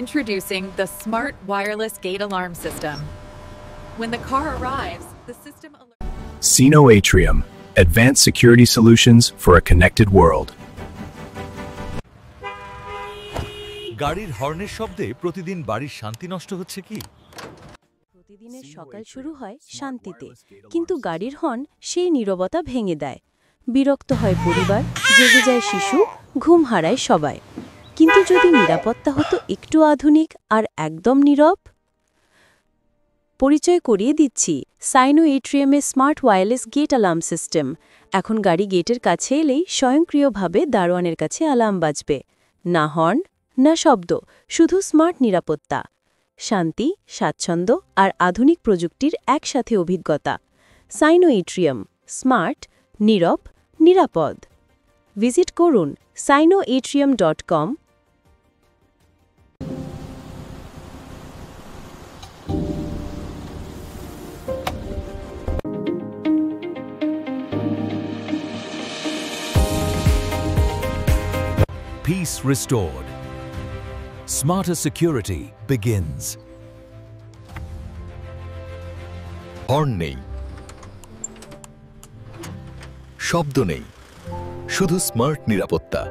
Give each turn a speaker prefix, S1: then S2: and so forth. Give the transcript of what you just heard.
S1: Introducing the Smart Wireless Gate Alarm System. When the car arrives, the system alerts.
S2: Sino Atrium, advanced security solutions for a connected world.
S3: গাড়ির হর্নের শব্দে প্রতিদিন বাড়ির শান্তি নষ্ট হচ্ছে কি?
S4: প্রতিদিনের সকাল শুরু হয় শান্তিতে, কিন্তু গাড়ির হর্ন সেই নীরবতা ভেঙে দেয়। বিরক্ত হয় পরিবার, জেগে যায় শিশু, ঘুম হারায় সবাই। কিন্তু যদি নিরাপত্তা হতো একটু আধুনিক আর একদম নীরব। পরিচয় করিয়ে দিচ্ছি সাইনো এট্রিয়ামের smart wireless gate alarm system. এখন গাড়ি গেটের কাছে এলেই স্বয়ংক্রিয়ভাবে দারোয়ানের কাছে অ্যালার্ম বাজবে। না হর্ন, না শব্দ, শুধু স্মার্ট নিরাপত্তা, শান্তি, স্বাচ্ছন্দ্য আর আধুনিক প্রযুক্তির একসাথে অভিজ্ঞতা। সাইনো এট্রিয়াম, স্মার্ট, নীরব, নিরাপদ। ভিজিট করুন sinoatrium.com।
S3: Peace restored. Smarter security begins.
S5: Horn নেই, শব্দ নেই, শুধু স্মার্ট নিরাপত্তা।